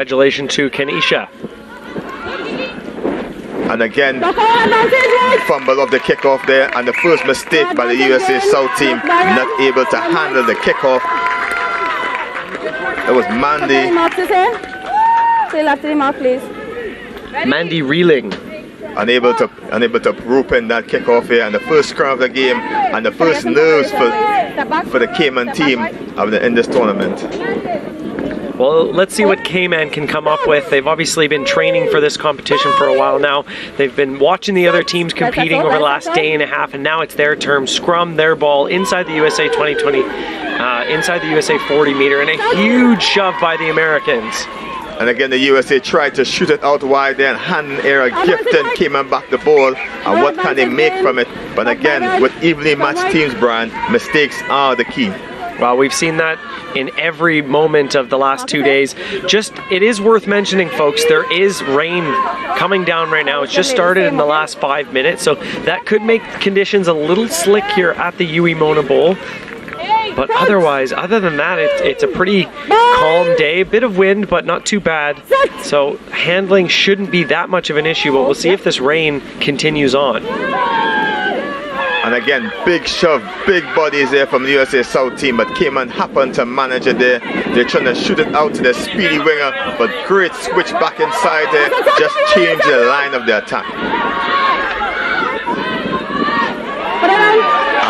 Congratulations to Kenisha. And again, fumble of the kickoff there, and the first mistake by the USA South team, not able to handle the kickoff. It was Mandy. Mandy reeling. Unable to rope in that kickoff here, and the first scrum of the game, and the first nerves for the Cayman team in this tournament. Well, let's see what Cayman can come up with. They've obviously been training for this competition for a while now. They've been watching the other teams competing over the last day and a half, and now it's their turn. Scrum their ball inside the USA 2020, inside the USA 40 meter, and a huge shove by the Americans. And again, the USA tried to shoot it out wide there, and hand error, Gifton Cayman back the ball. And what can they make from it? But again, with evenly matched teams, Brian, mistakes are the key. Well, we've seen that in every moment of the last 2 days. It is worth mentioning, folks, there is rain coming down right now. It's just started in the last 5 minutes, so that could make conditions a little slick here at the UE Mona Bowl. But otherwise, other than that, it's a pretty calm day. A bit of wind, but not too bad. So handling shouldn't be that much of an issue, but we'll see if this rain continues on. And again, big shove, big bodies there from the USA South team, but Cayman happened to manage it there. They're trying to shoot it out to the speedy winger, but great switch back inside there, just change the line of the attack.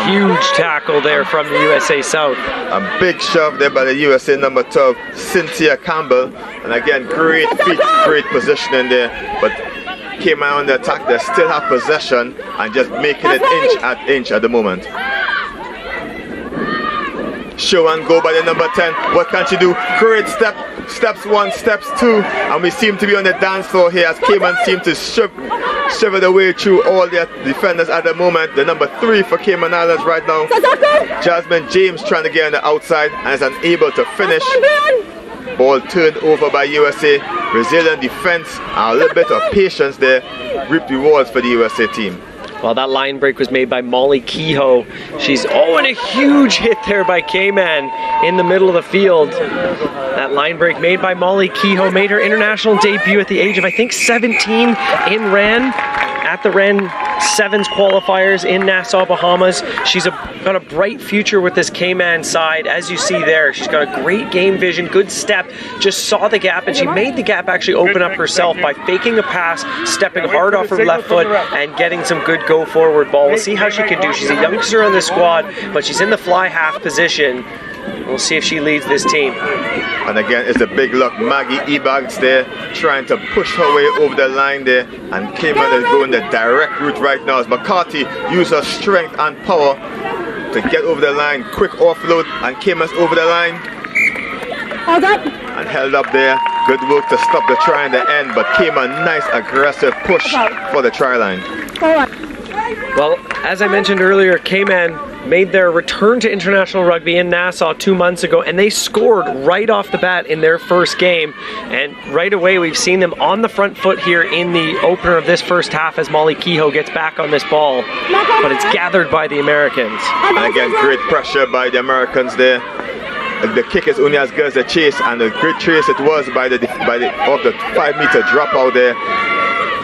Huge tackle there from the USA South. A big shove there by the USA number 12, Cynthia Campbell. And again, great feet, great positioning there, but Cayman on the attack, they still have possession and just making it inch at the moment. Show and go by the number 10. What can she do? Great steps one, steps two, and we seem to be on the dance floor here as Cayman seem to shiver the way through all their defenders at the moment. The number 3 for Cayman Islands right now, Jasmine James, trying to get on the outside and is unable to finish. Ball turned over by USA. Resilient defense and a little bit of patience there reaped rewards for the USA team. Well, that line break was made by Molly Kehoe. And a huge hit there by Cayman in the middle of the field. That line break made by Molly Kehoe made her international debut at the age of, I think, 17 in RAN, at the RAN Sevens qualifiers in Nassau, Bahamas. She's got a bright future with this Cayman side, as you see there. She's got a great game vision, good step, just saw the gap, and she made the gap actually open up herself by faking a pass, stepping hard off her left foot, and getting some good go forward ball. We'll see how she can do. She's a youngster on the squad, but she's in the fly half position. We'll see if she leads this team. And again, it's a big look. Maggie Ebags there, trying to push her way over the line there. And Cayman is going the direct route right now as McCarthy uses her strength and power to get over the line. Quick offload, and Cayman's over the line. Hold up. And held up there. Good work to stop the try in the end, but Cayman, nice aggressive push for the try line. Well, as I mentioned earlier, Cayman made their return to international rugby in Nassau 2 months ago, and they scored right off the bat in their first game. And right away, we've seen them on the front foot here in the opener of this first half as Molly Kehoe gets back on this ball. But it's gathered by the Americans. And again, great pressure by the Americans there. The kick is only as good as the chase, and a great chase it was of the 5-meter dropout there.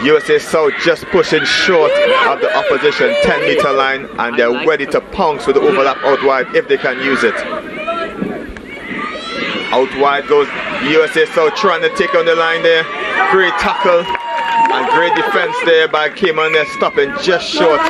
USA South just pushing short of the opposition 10-meter line, and they're ready to pounce with the overlap out wide if they can use it. Out wide goes USA South, trying to take on the line there. Great tackle and great defense there by Cayman there, stopping just short.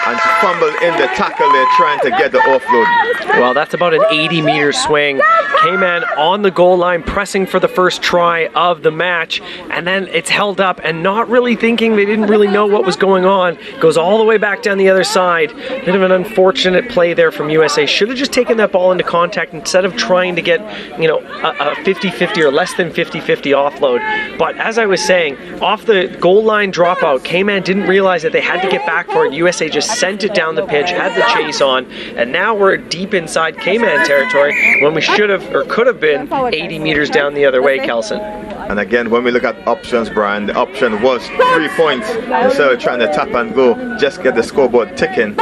And fumbled in the tackle there, trying to get the offload. Well, that's about an 80-meter swing. Cayman on the goal line, pressing for the first try of the match, and then it's held up and not really thinking, they didn't really know what was going on. Goes all the way back down the other side. Bit of an unfortunate play there from USA. Should have just taken that ball into contact instead of trying to get, a 50-50 or less than 50-50 offload. But as I was saying, off the goal line dropout, Cayman didn't realize that they had to get back for it. USA just sent it down the pitch, had the chase on, and now we're deep inside Cayman territory when we should have or could have been 80 meters down the other way, Kelson. And again, when we look at options, Brian, the option was 3 points. Instead of trying to tap and go, just get the scoreboard ticking.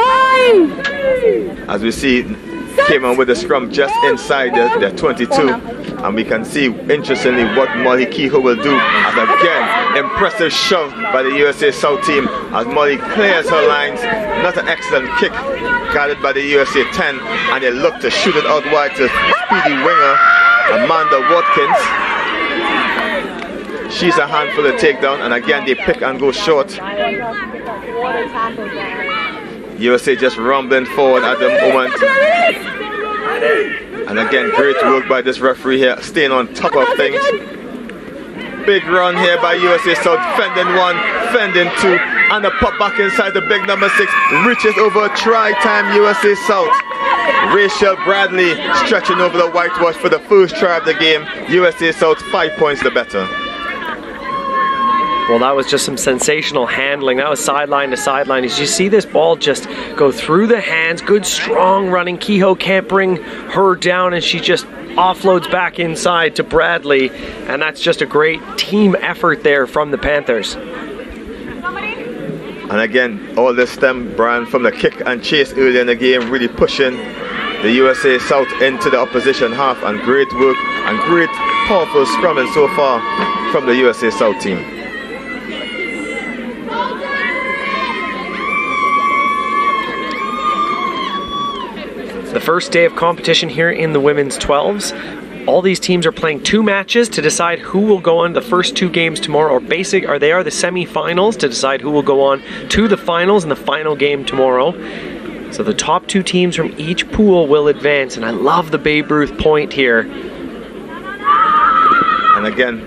As we see, Cayman with the scrum just inside the 22. And we can see, interestingly, what Molly Kehoe will do as again, impressive shove by the USA South team as Molly clears her lines. Not an excellent kick, guarded by the USA 10, and they look to shoot it out wide to speedy winger Amanda Watkins. She's a handful to take down, and again they pick and go short. USA just rumbling forward at the moment. And again, great work by this referee here, staying on top of things. Big run here by USA South, fending one, fending two, and a pop back inside the big number 6, reaches over try time USA South. Rachel Bradley stretching over the whitewash for the first try of the game. USA South 5 points the better. Well, that was just some sensational handling. That was sideline to sideline. As you see this ball just go through the hands, good strong running. Kehoe can't bring her down, and she just offloads back inside to Bradley, and that's just a great team effort there from the Panthers. And again, all this stem, Brian, from the kick and chase early in the game, really pushing the USA South into the opposition half, and great work and great powerful scrumming so far from the USA South team. The first day of competition here in the women's 12s. All these teams are playing 2 matches to decide who will go on the first 2 games tomorrow, or they are the semi-finals to decide who will go on to the finals in the final game tomorrow. So the top 2 teams from each pool will advance, and I love the Babe Ruth point here. And again,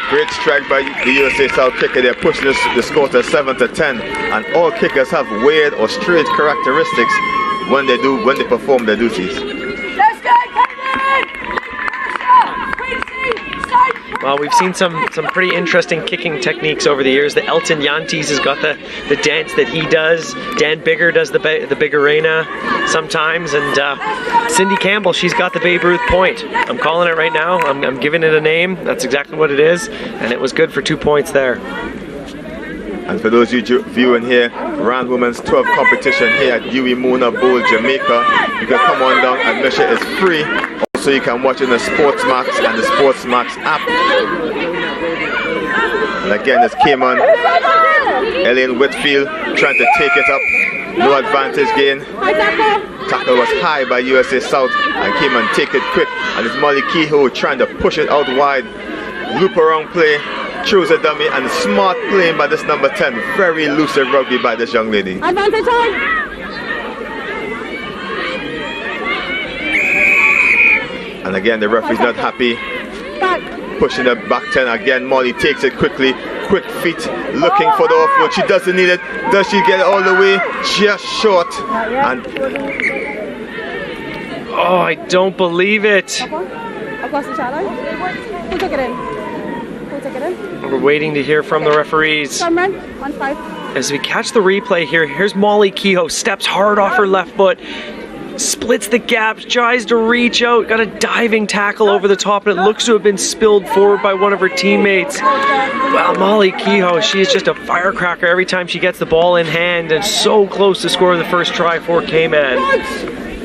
great strike by the USA South kicker. They're pushing the score to 7-10, and all kickers have weird or strange characteristics when they perform their duties. Well, we've seen some pretty interesting kicking techniques over the years. The Elton Yantes has got the dance that he does. Dan Bigger does the Big Arena sometimes, and Cindy Campbell, she's got the Babe Ruth point. I'm calling it right now. I'm giving it a name. That's exactly what it is, and it was good for 2 points there. And for those of you viewing here, round women's 12 competition here at Huey Mona Bowl, Jamaica, you can come on down. Admission is free. Also, you can watch it on the SportsMax and the SportsMax app. And again, it's Cayman. Elaine Whitfield trying to take it up. No advantage gain. Tackle was high by USA South, and Cayman take it quick. And it's Molly Kehoe trying to push it out wide. Loop around play. Choose a dummy, and smart playing by this number 10. Very elusive rugby by this young lady. Advantage time. And again, the referee's not happy. Pushing the back 10 again. Molly takes it quickly. Quick feet, looking for the offload. She doesn't need it. Does she get it all the way? Just short. And oh, I don't believe it. Across the shadow. Who took it in? We're waiting to hear from the referees. As we catch the replay here, here's Molly Kehoe, steps hard off her left foot, splits the gap, tries to reach out, got a diving tackle over the top, and it looks to have been spilled forward by one of her teammates. Well, Molly Kehoe, she is just a firecracker every time she gets the ball in hand, and so close to scoring the first try for Cayman.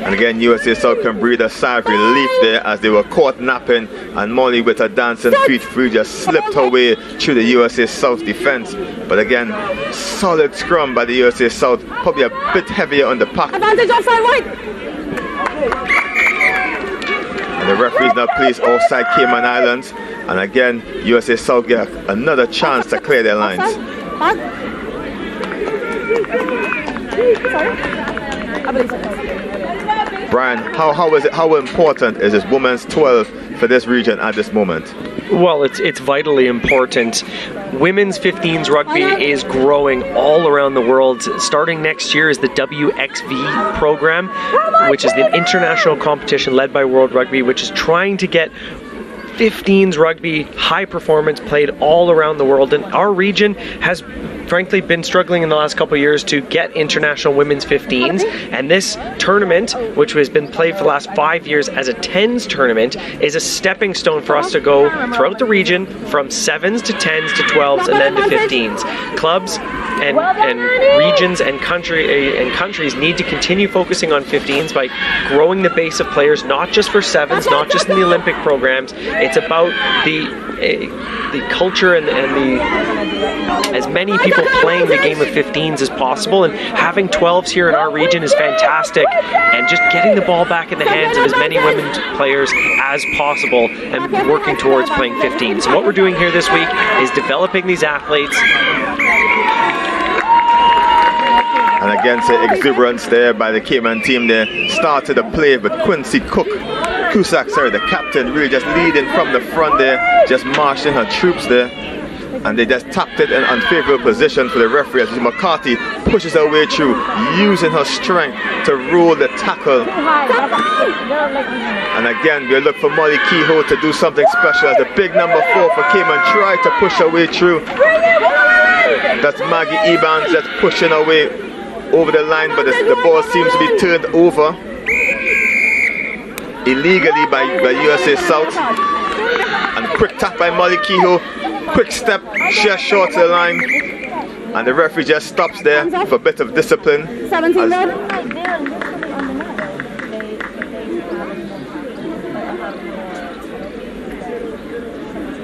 And again, USA South can breathe a sigh of relief there as they were caught napping, and Molly with her dancing feet free just slipped her way through the USA South defense. But again, solid scrum by the USA South, probably a bit heavier on the pack. Advantage offside right. And the referee's now pleased offside Cayman Islands, and again, USA South get another chance to clear their lines. Brian, how important is this women's 12 for this region at this moment? Well, it's vitally important. Women's 15s rugby is growing all around the world. Starting next year is the WXV program, which is the international competition led by World Rugby, which is trying to get 15s rugby high performance played all around the world, and our region has frankly been struggling in the last couple of years to get international women's 15s, and this tournament, which has been played for the last 5 years as a 10s tournament, is a stepping stone for us to go throughout the region from 7s to 10s to 12s and then to 15s. Clubs and regions and countries need to continue focusing on 15s by growing the base of players, not just for 7s, not just in the Olympic programs. It's about the culture and as many people playing the game of 15s as possible, and having 12s here in our region is fantastic, and just getting the ball back in the hands of as many women players as possible and working towards playing 15s. So what we're doing here this week is developing these athletes. And again, say exuberance there by the Cayman team. They started the play, but Cusack, the captain, really just leading from the front there, just marshalling her troops there. And they just tapped it in unfavorable position for the referee as McCarthy pushes her way through, using her strength to roll the tackle. And again, we look for Molly Kehoe to do something special as the big number 4 for Cayman tried to push her way through. That's Maggie Ebans just pushing her way over the line, but the ball seems to be turned over illegally by USA South. And quick tap by Molly Kehoe, quick step, just short to the line, and the referee just stops there for a bit of discipline. 17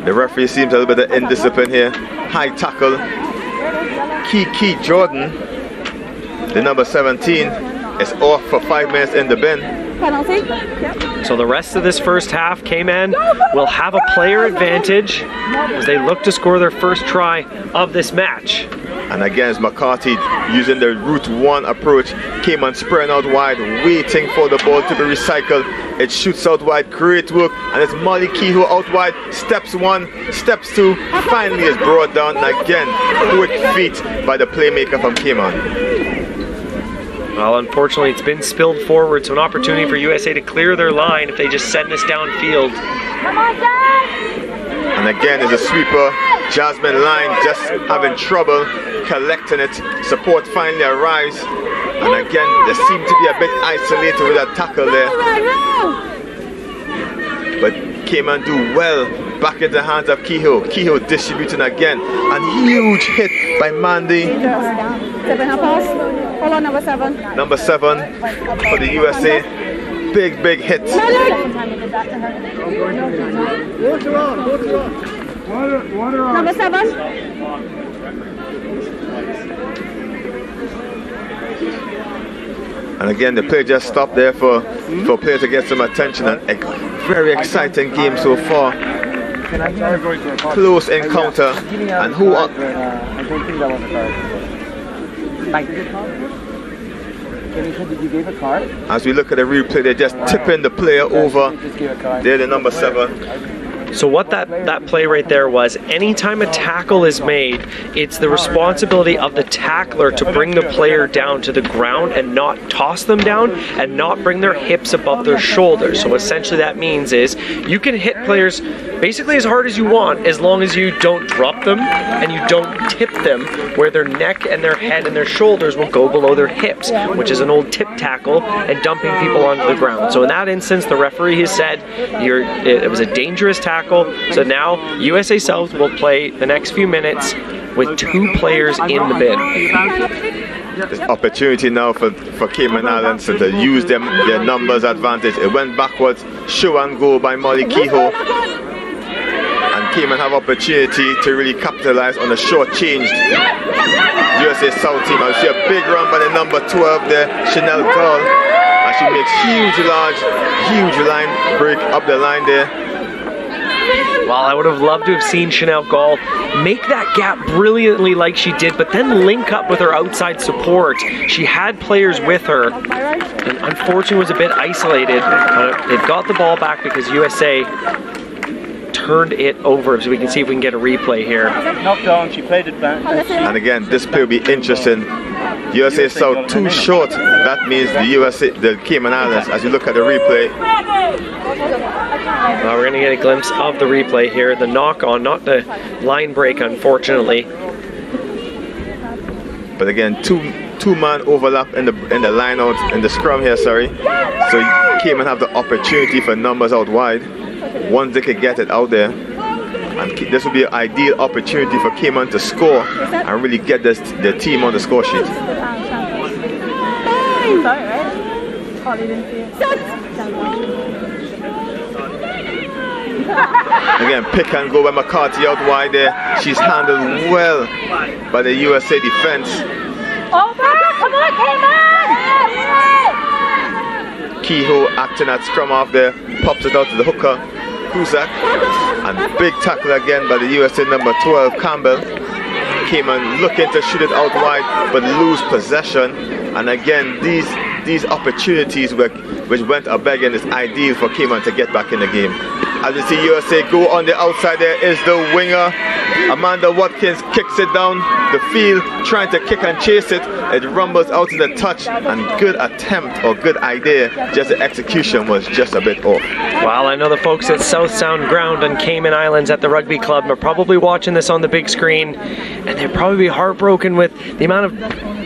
The referee seems a little bit of indiscipline here. High tackle. Kiki Jordan, the number 17, is off for 5 minutes in the bin. penalty. So the rest of this first half, Cayman will have a player advantage as they look to score their first try of this match. And again, it's McCarthy using the route 1 approach. Cayman spreading out wide, waiting for the ball to be recycled. It shoots out wide, great work, and it's Molly Kehoe out wide. Steps 1, steps 2, finally is brought down. And again, quick feet by the playmaker from Cayman. Well, unfortunately, it's been spilled forward, so an opportunity for USA to clear their line if they just send this downfield. And again, there's a sweeper. Jasmine Line just having trouble collecting it. Support finally arrives. And again, they seem to be a bit isolated with that tackle there. But Cayman do well back in the hands of Kehoe. Kehoe distributing again. And huge hit by Mandy. Hold on, number 7. Number 7 for the USA. Big, big hit. Number 7. And again, the play just stopped there for player to get some attention. And a very exciting game so far. Close encounter. And who are... I don't think that was a card. Did you give a card? As we look at the replay, they're just tipping the player over. They're the number 7. So what that play right there was, anytime a tackle is made, it's the responsibility of the tackler to bring the player down to the ground and not toss them down and not bring their hips above their shoulders. So essentially that means is you can hit players basically as hard as you want as long as you don't drop them and you don't tip them where their neck and their head and their shoulders will go below their hips, which is an old tip tackle and dumping people onto the ground. So in that instance, the referee has said it was a dangerous tackle. So now USA South will play the next few minutes with 2 players in the bin. There's opportunity now for Cayman Islands to use their numbers advantage. It went backwards, show and go by Molly Kehoe. And Cayman have opportunity to really capitalize on the short-changed USA South team. I see a big run by the number 12 there, Chanel Gall. And she makes huge line break up the line there. Well, I would have loved to have seen Chanel Gall make that gap brilliantly like she did, but then link up with her outside support. She had players with her, and unfortunately was a bit isolated. They've got the ball back because USA turned it over, so we can see if we can get a replay here. Knocked on, she played it back. And again, this play will be interesting. USA South too short. That means the Cayman Islands, as you look at the replay. Well, we're going to get a glimpse of the replay here. The knock on, not the line break, unfortunately. But again, two-man overlap in the line out in the scrum here, sorry. So Cayman have the opportunity for numbers out wide once they can get it out there. And this would be an ideal opportunity for Cayman to score and really get the team on the score sheet. Again, pick and go by McCarthy out wide there. She's handled well by the USA defense. Over! Come on, Cayman! Kehoe acting at scrum off there, pops it out to the hooker, Cusack, and big tackle again by the USA number 12, Campbell. Cayman looking to shoot it out wide, but lose possession. And again, these opportunities which went a begging is ideal for Cayman to get back in the game. As you see USA go on the outside, there is the winger. Amanda Watkins kicks it down the field, trying to kick and chase it. It rumbles out to the touch, and good attempt or good idea, just the execution was just a bit off. Well, I know the folks at South Sound Ground on Cayman Islands at the Rugby Club are probably watching this on the big screen, and they're probably heartbroken with the amount of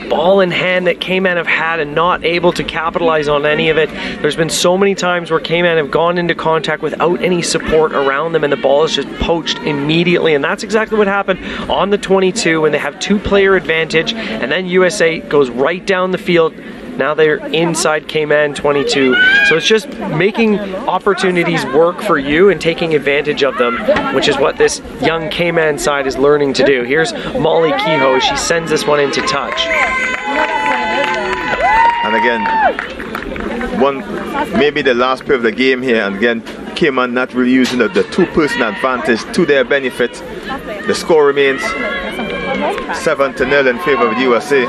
ball in hand that Cayman have had and not able to capitalize on any of it. There's been so many times where Cayman have gone into contact without any support around them, and the ball is just poached immediately, and that's exactly what happened on the 22 when they have two-player advantage, and then USA goes right down the field. Now they're inside Cayman 22. So it's just making opportunities work for you and taking advantage of them, which is what this young Cayman side is learning to do. Here's Molly Kehoe. She sends this one into touch. And again, maybe the last play of the game here, and again, Cayman not really using the two-person advantage to their benefit. The score remains 7-0 in favor of the USA.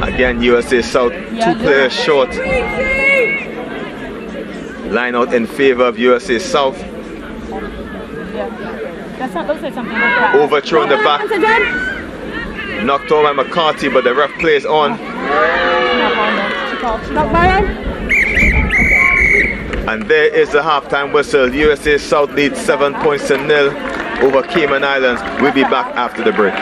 Again, USA South, two players short. Line out in favor of USA South. Overthrown the back. Knocked over by McCarthy, but the ref plays on. And there is the halftime whistle. USA South leads 7 points to 0 over Cayman Islands. We'll be back after the break.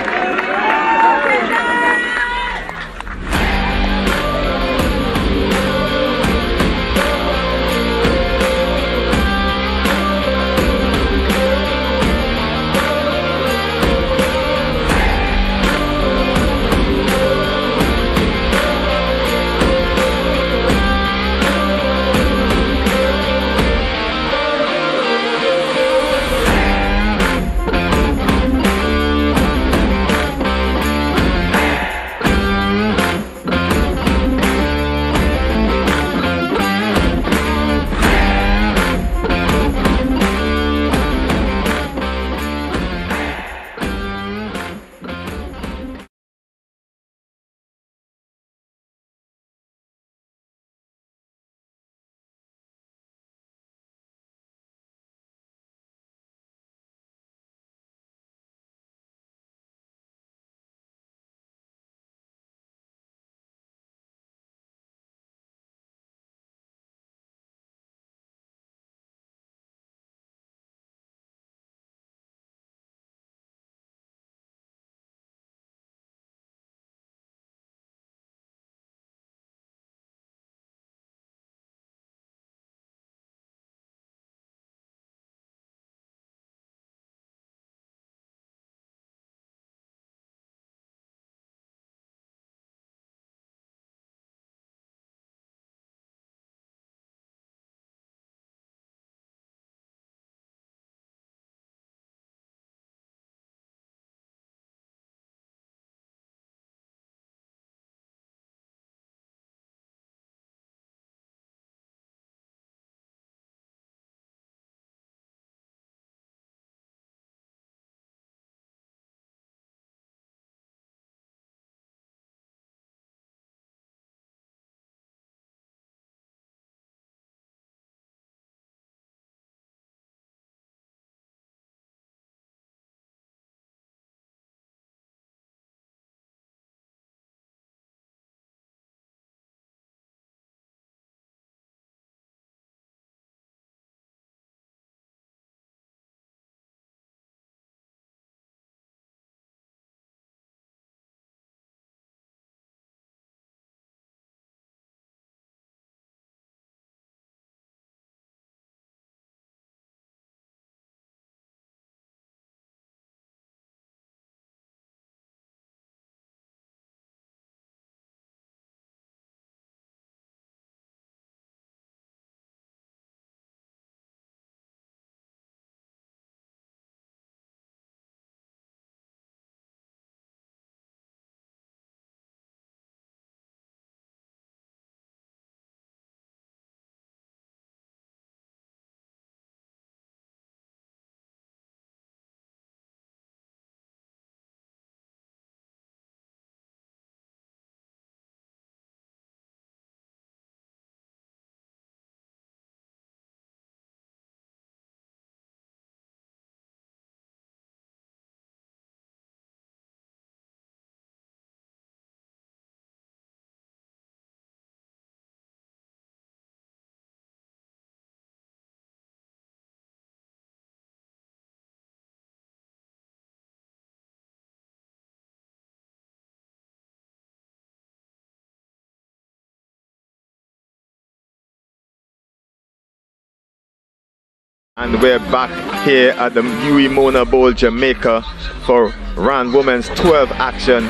And we're back here at the Huey Mona Bowl, Jamaica for round women's 12 action.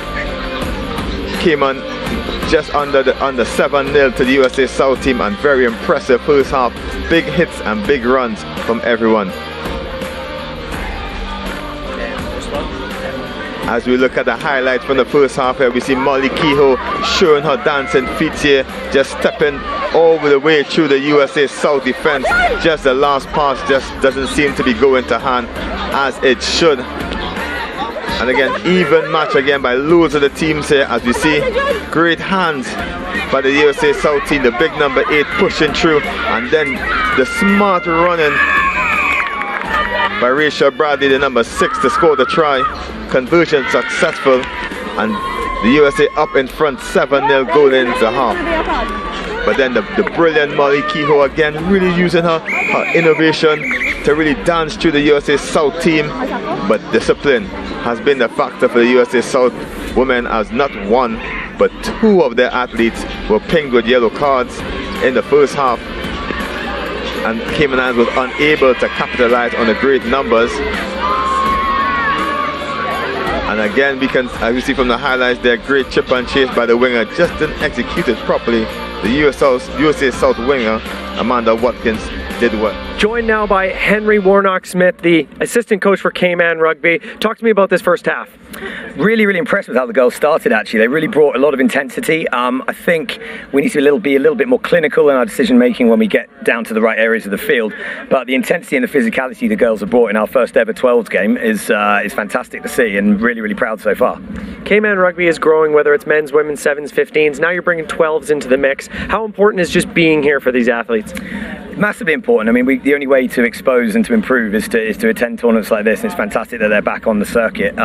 Cayman just under 7-0 to the USA South team, and very impressive first half. Big hits and big runs from everyone. As we look at the highlights from the first half here, we see Molly Kehoe showing her dancing feet here, just stepping all the way through the USA South defense. Just the last pass just doesn't seem to be going to hand as it should. And again, even match again by loads of the teams here, as we see. Great hands by the USA South team, the big number 8 pushing through, and then the smart running by Rachel Bradley, the number 6, to score the try. Conversion successful, and the USA up in front 7-0 going into half. But then the brilliant Molly Kehoe again, really using her innovation to really dance through the USA South team. But discipline has been the factor for the USA South women, as not one but 2 of their athletes were pinged with yellow cards in the first half. And Cayman Islands was unable to capitalize on the great numbers. And again, we can, as we see from the highlights there, great chip and chase by the winger, just didn't execute it properly. The USA South winger, Amanda Watkins, did well. Joined now by Henry Warnock-Smith, the assistant coach for Cayman Rugby. Talk to me about this first half. Really, really impressed with how the girls started, actually. They really brought a lot of intensity. I think we need to be a little bit more clinical in our decision making when we get down to the right areas of the field. But the intensity and the physicality the girls have brought in our first ever 12s game is fantastic to see, and really, really proud so far. Cayman Rugby is growing, whether it's men's, women's, 7s, 15s. Now you're bringing 12s into the mix. How important is just being here for these athletes? Massively important. I mean, the only way to expose and to improve is to attend tournaments like this, and it's fantastic that they're back on the circuit.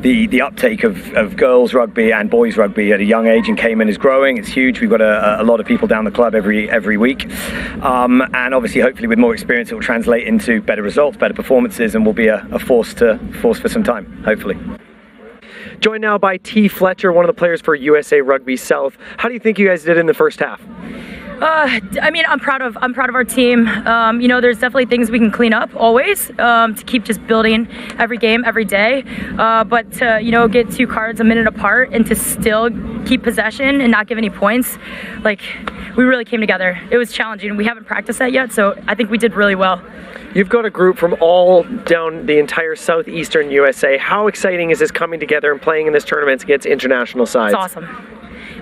The uptake of girls rugby and boys rugby at a young age in Cayman is growing. It's huge. We've got a lot of people down the club every week, and obviously, hopefully, with more experience, it will translate into better results, better performances, and will be a force for some time, hopefully. Joined now by T. Fletcher, one of the players for USA Rugby South. How do you think you guys did in the first half? I mean, I'm proud of our team. You know, there's definitely things we can clean up always to keep just building every game, every day. But to, you know, get 2 cards a minute apart and to still keep possession and not give any points, like, we really came together. It was challenging. We haven't practiced that yet, so I think we did really well. You've got a group from all down the entire southeastern USA. How exciting is this coming together and playing in this tournament against international sides? It's awesome.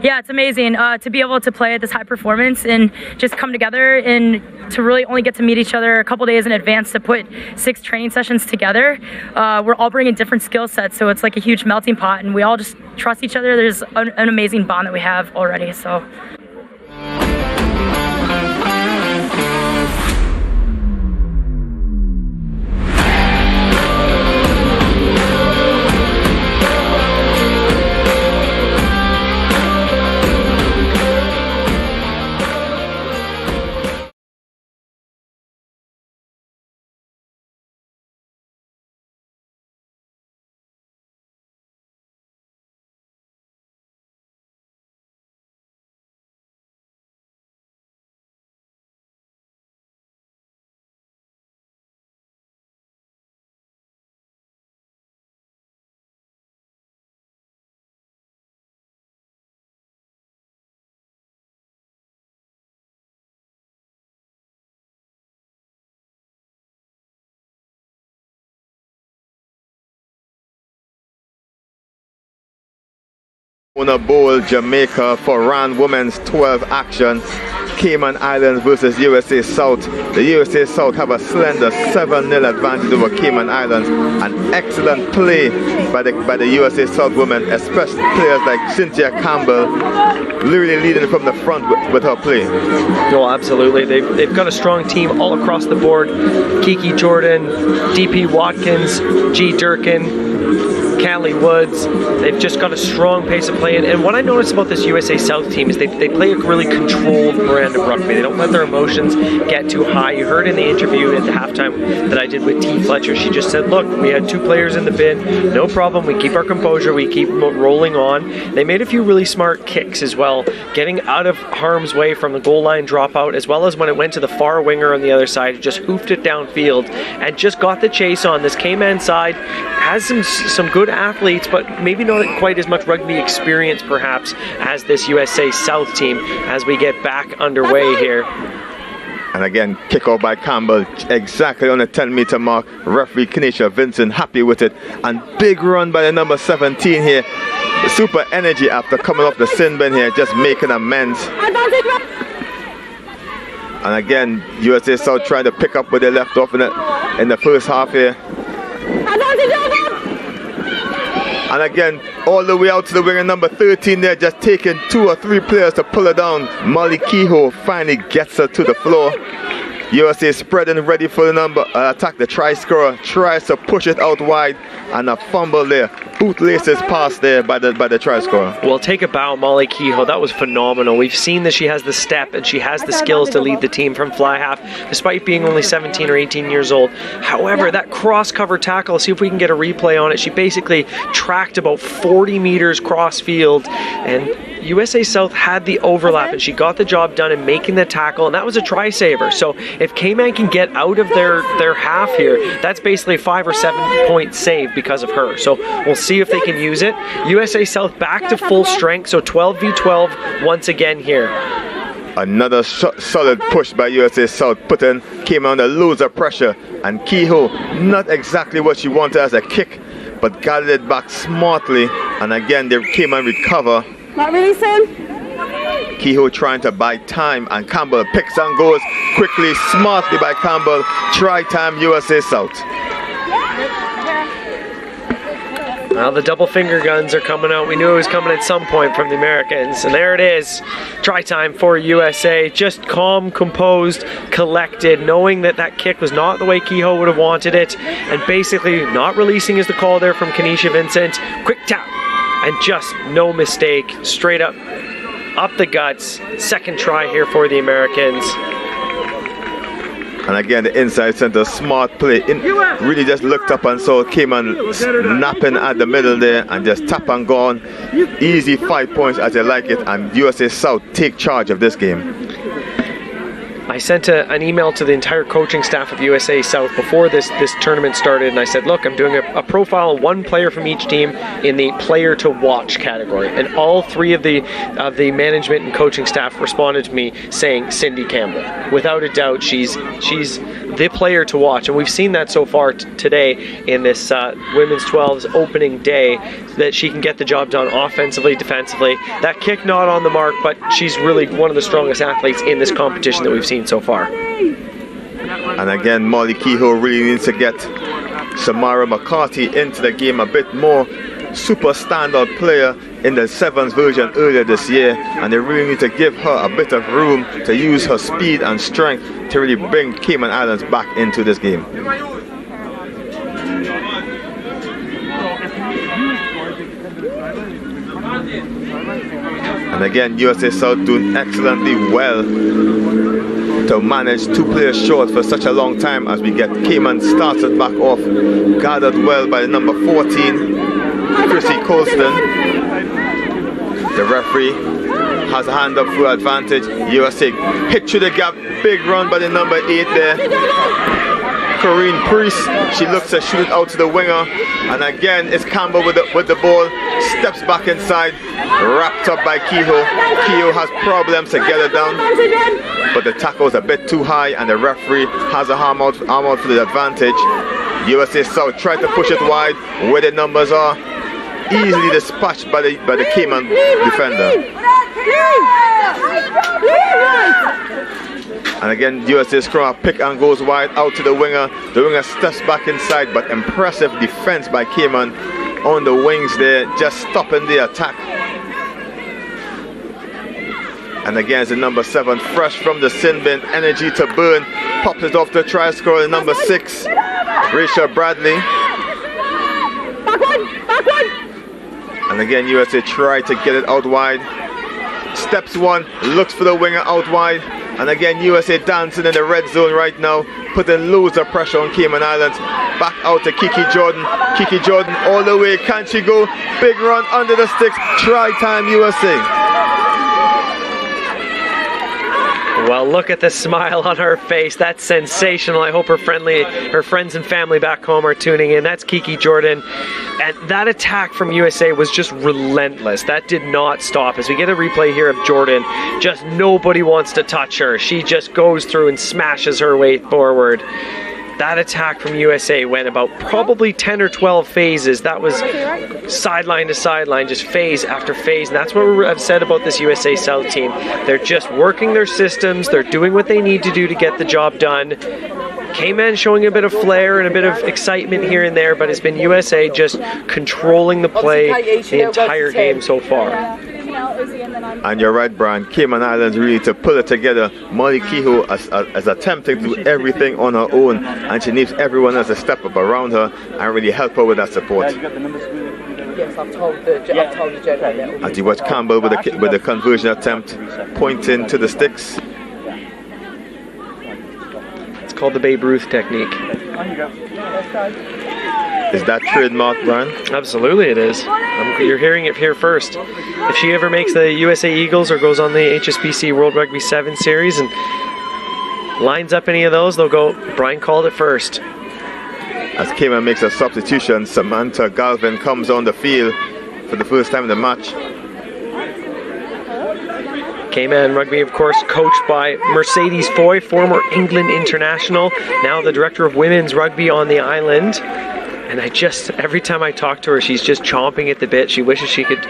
Yeah, it's amazing to be able to play at this high performance and just come together and to really only get to meet each other a couple days in advance to put 6 training sessions together. We're all bringing different skill sets, so it's like a huge melting pot, and we all just trust each other. There's an amazing bond that we have already. So. Mona Bowl, Jamaica for round women's 12 action. Cayman Islands versus USA South. The USA South have a slender 7-0 advantage over Cayman Islands. An excellent play by the USA South women, especially players like Cynthia Campbell, really leading from the front with her play. No, absolutely. They've got a strong team all across the board. Kiki Jordan, DP Watkins, G. Durkin. Callie Woods. They've just got a strong pace of play. And what I notice about this USA South team is they play a really controlled brand of rugby. They don't let their emotions get too high. You heard in the interview at the halftime that I did with T. Fletcher, she just said, look, we had 2 players in the bin, no problem, we keep our composure, we keep rolling on. They made a few really smart kicks as well, getting out of harm's way from the goal line dropout, as well as when it went to the far winger on the other side, just hoofed it downfield and just got the chase on. This Cayman side has some good athletes, but maybe not quite as much rugby experience perhaps as this USA South team as we get back underway here. And again, kick out by Campbell, exactly on the 10-meter mark. Referee Kenesha Vincent happy with it. And big run by the number 17 here. Super energy after coming off the sin bin here, just making amends. And again, USA South trying to pick up where they left off in the first half here. And again, all the way out to the winger number 13 there, just taking 2 or 3 players to pull her down. Molly Kehoe finally gets her to the floor. USA spreading ready for the number attack. The try scorer tries to push it out wide, and a fumble there. Bootlaces pass there by the try scorer. Well, take a bow, Molly Kehoe. That was phenomenal. We've seen that she has the step and she has the skills to lead the team from fly half, despite being only 17 or 18 years old. However, that cross-cover tackle, see if we can get a replay on it. She basically tracked about 40 meters cross field, and USA South had the overlap, and she got the job done in making the tackle, and that was a try saver. So if Cayman can get out of their half here, that's basically a 5 or 7 point save because of her. So we'll see if they can use it. USA South back to full strength, so 12v12 once again here. Another solid push by USA South, putting Cayman under loads of pressure, and Kehoe, not exactly what she wanted as a kick, but guarded it back smartly, and again they Cayman recover. Not really, son. Kehoe trying to buy time, and Campbell picks and goes quickly, smartly by Campbell. Try time, USA South. Well, the double finger guns are coming out. We knew it was coming at some point from the Americans, and there it is. Try time for USA. Just calm, composed, collected, knowing that that kick was not the way Kehoe would have wanted it, and basically not releasing is the call there from Kenesha Vincent. Quick tap, and just no mistake, straight up the guts. Second try here for the Americans. And again, the inside center, smart play. Really just looked up and saw Cayman snapping at the middle there, and just tap and gone. Easy 5 points as they like it, and USA South take charge of this game. I sent an email to the entire coaching staff of USA South before this tournament started, and I said, look, I'm doing a profile on 1 player from each team in the player to watch category, and all 3 of the management and coaching staff responded to me saying Cindy Campbell. Without a doubt, she's the player to watch, and we've seen that so far today in this Women's 12's opening day, that she can get the job done offensively, defensively. That kick not on the mark, but she's really one of the strongest athletes in this competition that we've seen so far. And again, Molly Kehoe really needs to get Samara McCarthy into the game a bit more. Super standout player in the 7th version earlier this year, and they really need to give her a bit of room to use her speed and strength to really bring Cayman Islands back into this game. And again, USA South doing excellently well to manage 2 players short for such a long time as we get Cayman started back off, gathered well by the number 14, Chrissy Colston. The referee has a hand up for advantage. USA hit through the gap, big run by the number 8 there. Corinne Priest, she looks to shoot it out to the winger, and again it's Campbell with the ball, steps back inside, wrapped up by Kehoe. Kehoe has problems to get it down, but the tackle is a bit too high, and the referee has a arm out for the advantage. USA South tried to push it wide where the numbers are, easily dispatched by the Cayman defender. And again, USA scrum pick and goes wide out to the winger. The winger steps back inside, but impressive defense by Cayman on the wings there, just stopping the attack. And again, it's the number 7, fresh from the sin bin, energy to burn, pops it off the try scorer, number 6, Rachel Bradley. Back one! And again, USA try to get it out wide. Steps one, looks for the winger out wide. And again, USA dancing in the red zone right now, putting loads of pressure on Cayman Islands. Back out to Kiki Jordan. Kiki Jordan all the way. Can she go? Big run under the sticks. Try time, USA. Well, look at the smile on her face. That's sensational. I hope her friends and family back home are tuning in. That's Kiki Jordan. And that attack from USA was just relentless. That did not stop. As we get a replay here of Jordan, just nobody wants to touch her. She just goes through and smashes her way forward. That attack from USA went about probably 10 or 12 phases. That was sideline to sideline, just phase after phase. And that's what I've said about this USA South team. They're just working their systems. They're doing what they need to do to get the job done. Cayman showing a bit of flair and a bit of excitement here and there, but it's been USA just controlling the play the entire game so far. And you're right, Brian. Cayman Islands really to pull it together. Molly Kehoe is attempting to do everything on her own, and she needs everyone else to step up around her and really help her with that support. Yes, I've told the general. As you watch Campbell with the conversion attempt, pointing to the sticks. It's called the Babe Ruth technique. Is that trademark, Brian? Absolutely it is. You're hearing it here first. If she ever makes the USA Eagles or goes on the HSBC World Rugby 7 series and lines up any of those, they'll go, Brian called it first. As Cayman makes a substitution, Samantha Galvin comes on the field for the first time in the match. Cayman Rugby, of course, coached by Mercedes Foy, former England international, now the director of women's rugby on the island. And every time I talk to her, she's just chomping at the bit. She wishes she could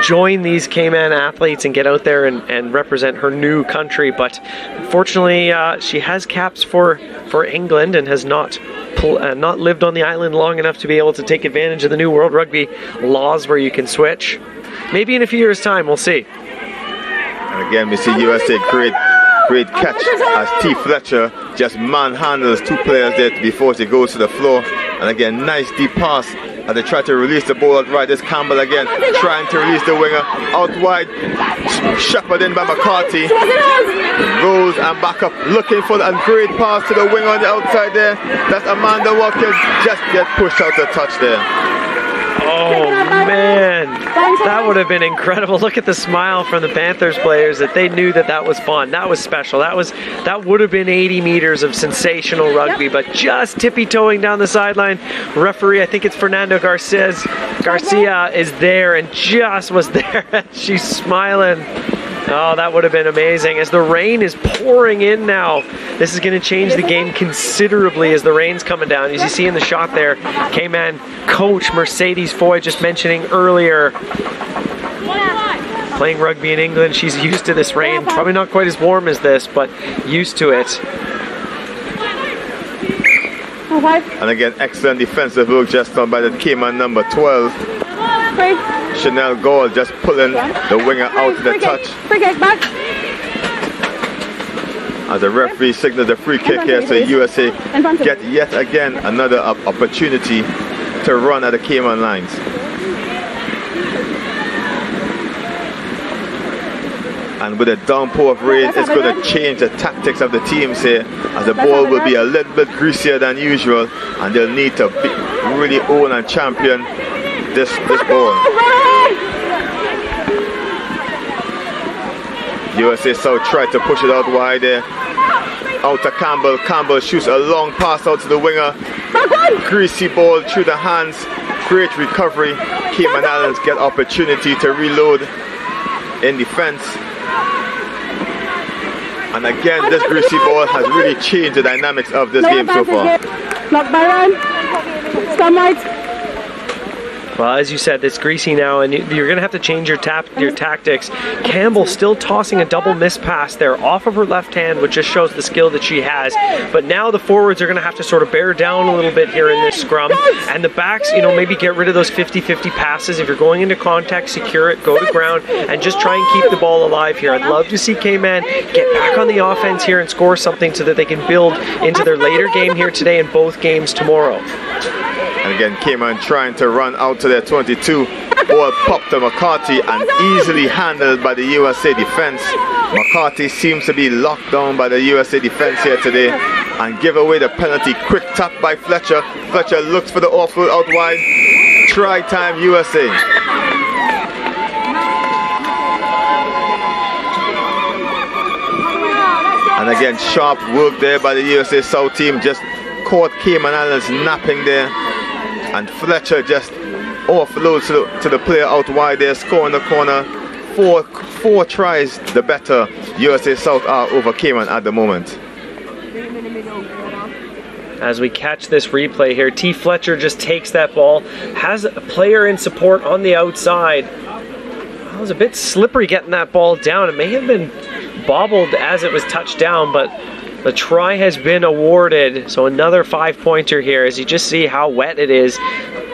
join these Cayman athletes and get out there and represent her new country. But unfortunately, she has caps for England and has not lived on the island long enough to be able to take advantage of the new World Rugby laws where you can switch. Maybe in a few years' time, we'll see. And again, we see USA great catch as T. Fletcher just manhandles two players there before she goes to the floor. And again, nice deep pass as they try to release the ball out right. There's Campbell again trying to release the winger out wide. Shepherded in by McCarthy. Goes and back up looking for a great pass to the wing on the outside there. That's Amanda Watkins. Just get pushed out the touch there. Oh man, that would have been incredible. Look at the smile from the Panthers players that they knew that was fun. That was special. That would have been 80 meters of sensational rugby, but just tippy-toeing down the sideline. Referee, I think it's Fernando Garcia is there and just was there. She's smiling. Oh, that would have been amazing. As the rain is pouring in now, this is going to change the game considerably as the rain's coming down. As you see in the shot there, Cayman coach Mercedes Foy just mentioning earlier, playing rugby in England, she's used to this rain. Probably not quite as warm as this, but used to it. And again, excellent defensive work just done by the Cayman number 12. Chanel Gall just pulling the winger out to the touch. As the referee signals the free kick here, so USA get yet again another opportunity to run at the Cayman lines. And with a downpour of rain, it's going to change the tactics of the teams here, as the ball will be a little bit greasier than usual, and they'll need to really own and champion this ball. USA South tried to push it out wide there. Out to Campbell. Campbell shoots a long pass out to the winger. Greasy ball through the hands. Great recovery. Cayman Islands get opportunity to reload in defense. And again, this greasy ball has really changed the dynamics of this game so far. Well, as you said, it's greasy now, and you're going to have to change your tactics. Campbell still tossing a double miss pass there off of her left hand, which just shows the skill that she has. But now the forwards are going to have to sort of bear down a little bit here in this scrum. And the backs, maybe get rid of those 50-50 passes. If you're going into contact, secure it, go to ground, and just try and keep the ball alive here. I'd love to see Cayman get back on the offense here and score something so that they can build into their later game here today and both games tomorrow. And again, Cayman trying to run out to their 22. ball popped to McCarthy and easily handled by the USA defense. McCarthy seems to be locked down by the USA defense here today and give away the penalty. Quick tap by Fletcher. Fletcher looks for the offload out wide. Try time USA. And again, sharp work there by the USA South team. Just caught Cayman Islands napping there. And Fletcher just offloads to the player out wide there, scoring the corner. Four tries the better USA South are over Cayman at the moment. As we catch this replay here, T. Fletcher just takes that ball, has a player in support on the outside. Well, it was a bit slippery getting that ball down. It may have been bobbled as it was touched down, but the try has been awarded. So another 5-pointer here, as you just see how wet it is.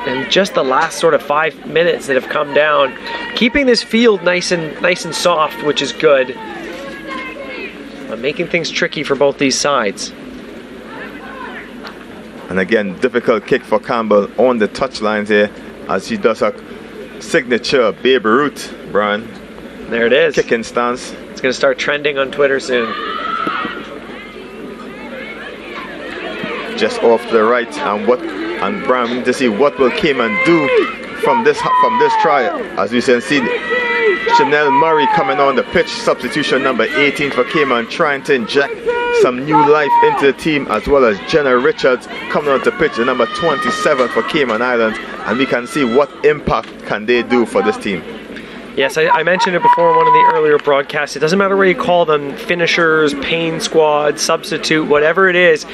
And just the last sort of 5 minutes that have come down, keeping this field nice and soft, which is good, but making things tricky for both these sides. And again, difficult kick for Campbell on the touchlines here as he does a signature Babe Ruth, Brian. There it is. Kicking stance. It's going to start trending on Twitter soon. Just off to the right, and Brian, we need to see what will Cayman do from this try. As you can see, Chanel Murray coming on the pitch, substitution number 18 for Cayman, trying to inject some new life into the team, as well as Jenna Richards coming on the pitch, the number 27 for Cayman Islands, and we can see what impact can they do for this team. Yes, I mentioned it before in one of the earlier broadcasts. It doesn't matter what you call them, finishers, pain squad, substitute, whatever it is.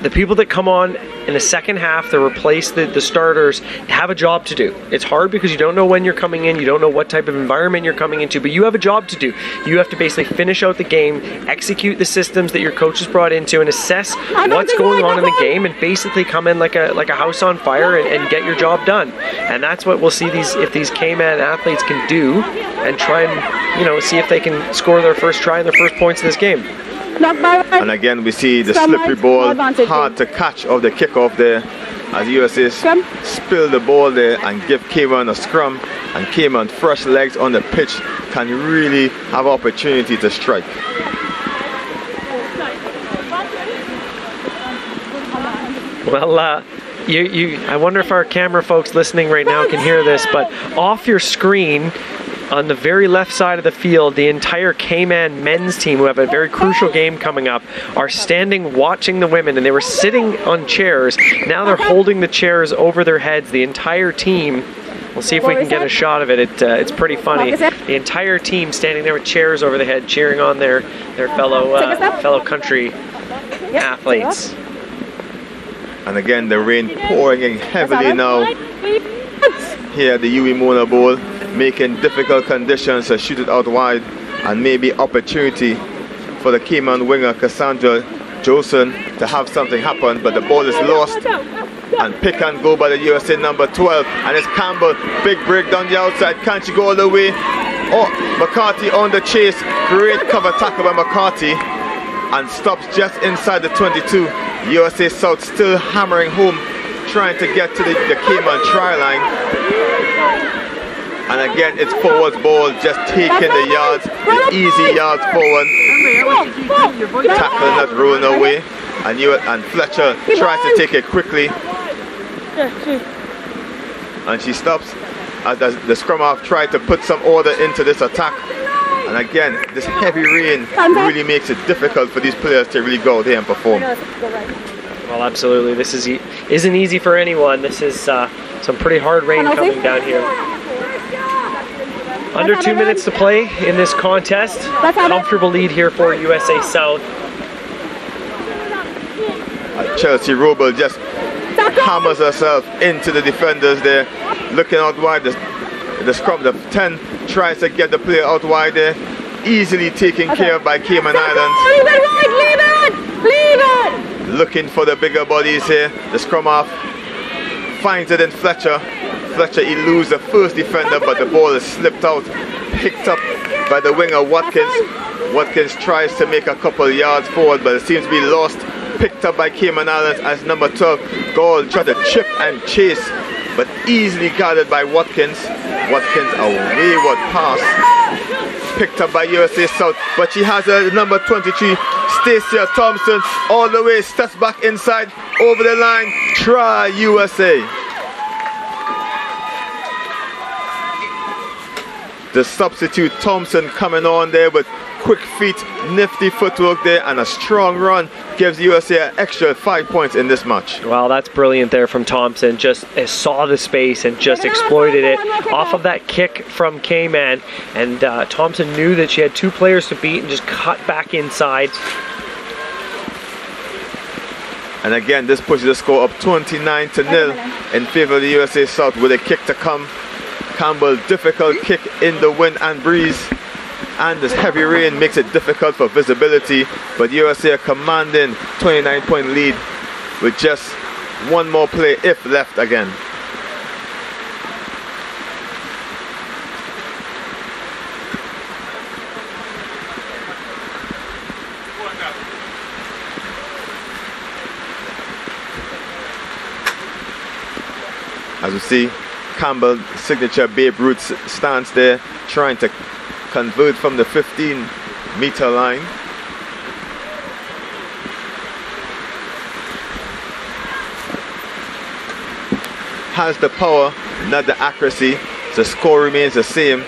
The people that come on in the second half to replace the starters have a job to do. It's hard because you don't know when you're coming in, you don't know what type of environment you're coming into, but you have a job to do. You have to basically finish out the game, execute the systems that your coach has brought into, and assess what's going on in the game, and basically come in like a house on fire and get your job done. And that's what we'll see if these Cayman athletes can do, and try and see if they can score their first try and their first points in this game. And again, we see the slippery ball, hard to catch of the kickoff there, as USA spill the ball there and give Cayman a scrum, and Cayman, fresh legs on the pitch, can really have opportunity to strike. Well, I wonder if our camera folks listening right now can hear this, but off your screen, on the very left side of the field, the entire Cayman men's team, who have a very crucial game coming up, are standing watching the women, and they were sitting on chairs. Now they're holding the chairs over their heads, the entire team. We'll see if we can get a shot of it. It's pretty funny. The entire team standing there with chairs over the head, cheering on their fellow country athletes. And again, the rain pouring in heavily now here at the Huey Mona Bowl, making difficult conditions to shoot it out wide, and maybe opportunity for the Cayman winger Cassandra Johnson to have something happen, but the ball is lost, and pick and go by the USA number 12, and it's Campbell, big break down the outside, can't she go all the way? Oh, McCarthy on the chase, great cover tackle by McCarthy, and stops just inside the 22. USA South still hammering home, trying to get to the Cayman try line. And again, it's forwards ball, just taking the yards, the easy yards forward. Tackling that rolling away. And Fletcher tries to take it quickly. And she stops as the scrum half tried to put some order into this attack. And again, this heavy rain really makes it difficult for these players to really go out there and perform. Well, absolutely. This isn't easy for anyone. This is some pretty hard rain coming down here. Under 2 minutes to play in this contest. Comfortable lead here for USA South. Chelsea Roble just hammers herself into the defenders there. Looking out wide, the scrum, the 10 tries to get the player out wide there. Easily taken care of by Cayman Islands. Leave it! Looking for the bigger bodies here. The scrum half finds it in Fletcher. Fletcher eludes the first defender, but the ball is slipped out, picked up by the winger Watkins. Watkins tries to make a couple yards forward, but it seems to be lost. Picked up by Cayman Islands as number 12. Gall tried to chip and chase, but easily guarded by Watkins. Watkins, a wayward pass. Picked up by USA South, but she has a number 23, Stacia Thompson, all the way, steps back inside, over the line, try USA. The substitute Thompson coming on there with quick feet, nifty footwork there, and a strong run gives USA an extra 5 points in this match. Well, that's brilliant there from Thompson. Just saw the space and just exploited it off of that kick from Cayman. And Thompson knew that she had 2 players to beat and just cut back inside. And again, this pushes the score up 29-0 in favor of the USA South with a kick to come. Campbell, difficult kick in the wind and breeze, and this heavy rain makes it difficult for visibility, but USA commanding 29-point lead with just one more play if left again. As we see, Campbell signature Babe Ruth stance there, trying to convert from the 15-meter line. Has the power, not the accuracy. The score remains the same.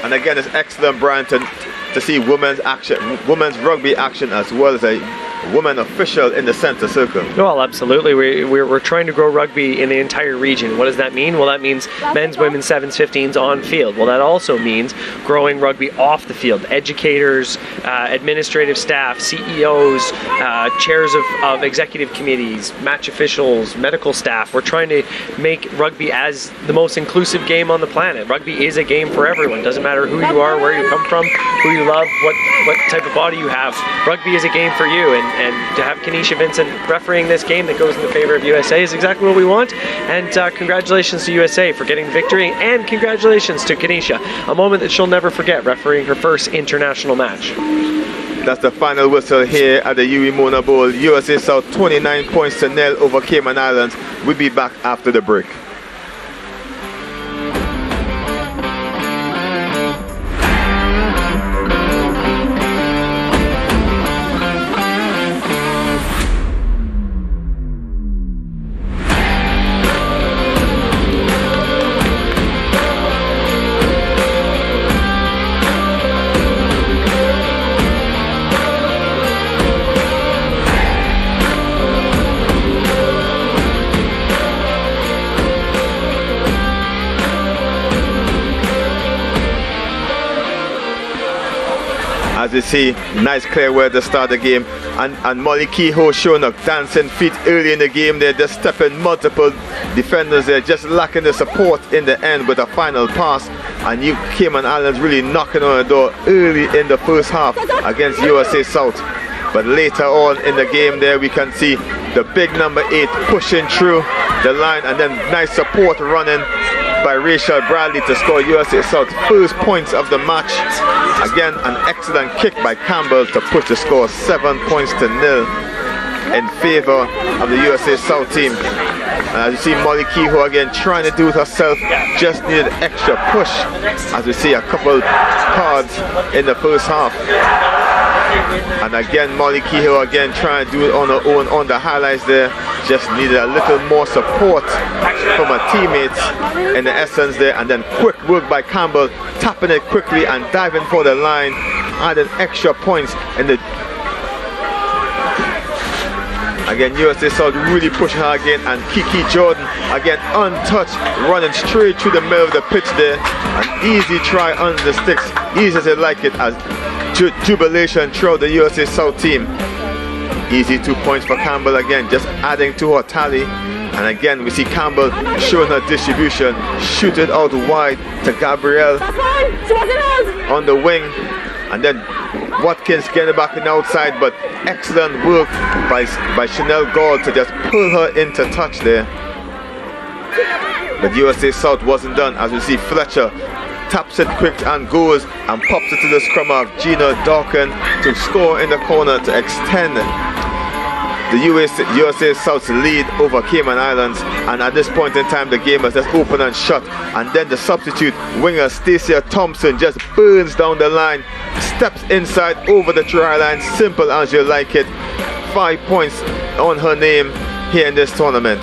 And again, it's excellent, Brian, to see women's rugby action as well as a woman official in the center circle. Well, absolutely. We're trying to grow rugby in the entire region. What does that mean? Well, that means men's, women's, 7s, 15s on field. Well, that also means growing rugby off the field. Educators, administrative staff, CEOs, chairs of executive committees, match officials, medical staff. We're trying to make rugby as the most inclusive game on the planet. Rugby is a game for everyone. Doesn't matter who you are, where you come from, who you love, what type of body you have. Rugby is a game for you. And to have Kenesha Vincent refereeing this game that goes in the favor of USA is exactly what we want. And congratulations to USA for getting the victory, and congratulations to Kenesha, a moment that she'll never forget, refereeing her first international match. That's the final whistle here at the Huey Mona Bowl. USA South 29-0 over Cayman Islands. We'll be back after the break. As you see, nice clear weather to start the game, and Molly Kehoe showing up dancing feet early in the game there, just stepping multiple defenders there, just lacking the support in the end with a final pass. And you Cayman Islands really knocking on the door early in the first half against USA South. But later on in the game there, we can see the big number 8 pushing through the line, and then nice support running by Rachel Bradley to score USA South's first points of the match. Again, an excellent kick by Campbell to push the score 7-0 in favor of the USA South team. And as you see, Molly Kehoe again trying to do it herself, just needed extra push. As we see a couple cards in the first half. And again, Molly Kehoe again trying to do it on her own on the highlights there. Just needed a little more support from her teammates in the essence there. And then quick work by Campbell, tapping it quickly and diving for the line, adding extra points in the... Again, USA South really pushing her again, and Kiki Jordan again untouched, running straight through the middle of the pitch there. An easy try under the sticks, easy as they like it, as jubilation throughout the USA South team. Easy 2 points for Campbell again, just adding to her tally. And again, we see Campbell showing her distribution, shoot it out wide to Gabrielle on the wing, and then Watkins getting back in the outside, but excellent work by Chanel Gall to just pull her into touch there. But USA South wasn't done, as we see Fletcher taps it quick and goes and pops it to the scrum of Gina Dawkins to score in the corner to extend the USA South's lead over Cayman Islands, and at this point in time the game is just open and shut, and then the substitute winger Stacia Thompson just burns down the line, steps inside over the try line, simple as you like it. 5 points on her name here in this tournament.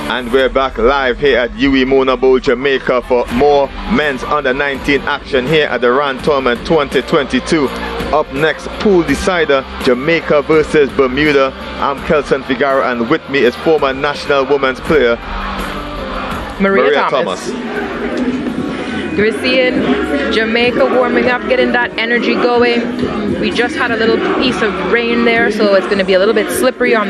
And we're back live here at UE Mona Bowl, Jamaica for more men's under-19 action here at the RAN Tournament 2022. Up next, pool decider, Jamaica versus Bermuda. I'm Kelson Figaro, and with me is former national women's player Maria Thomas. We're seeing Jamaica warming up, getting that energy going. We just had a little piece of rain there, so it's going to be a little bit slippery on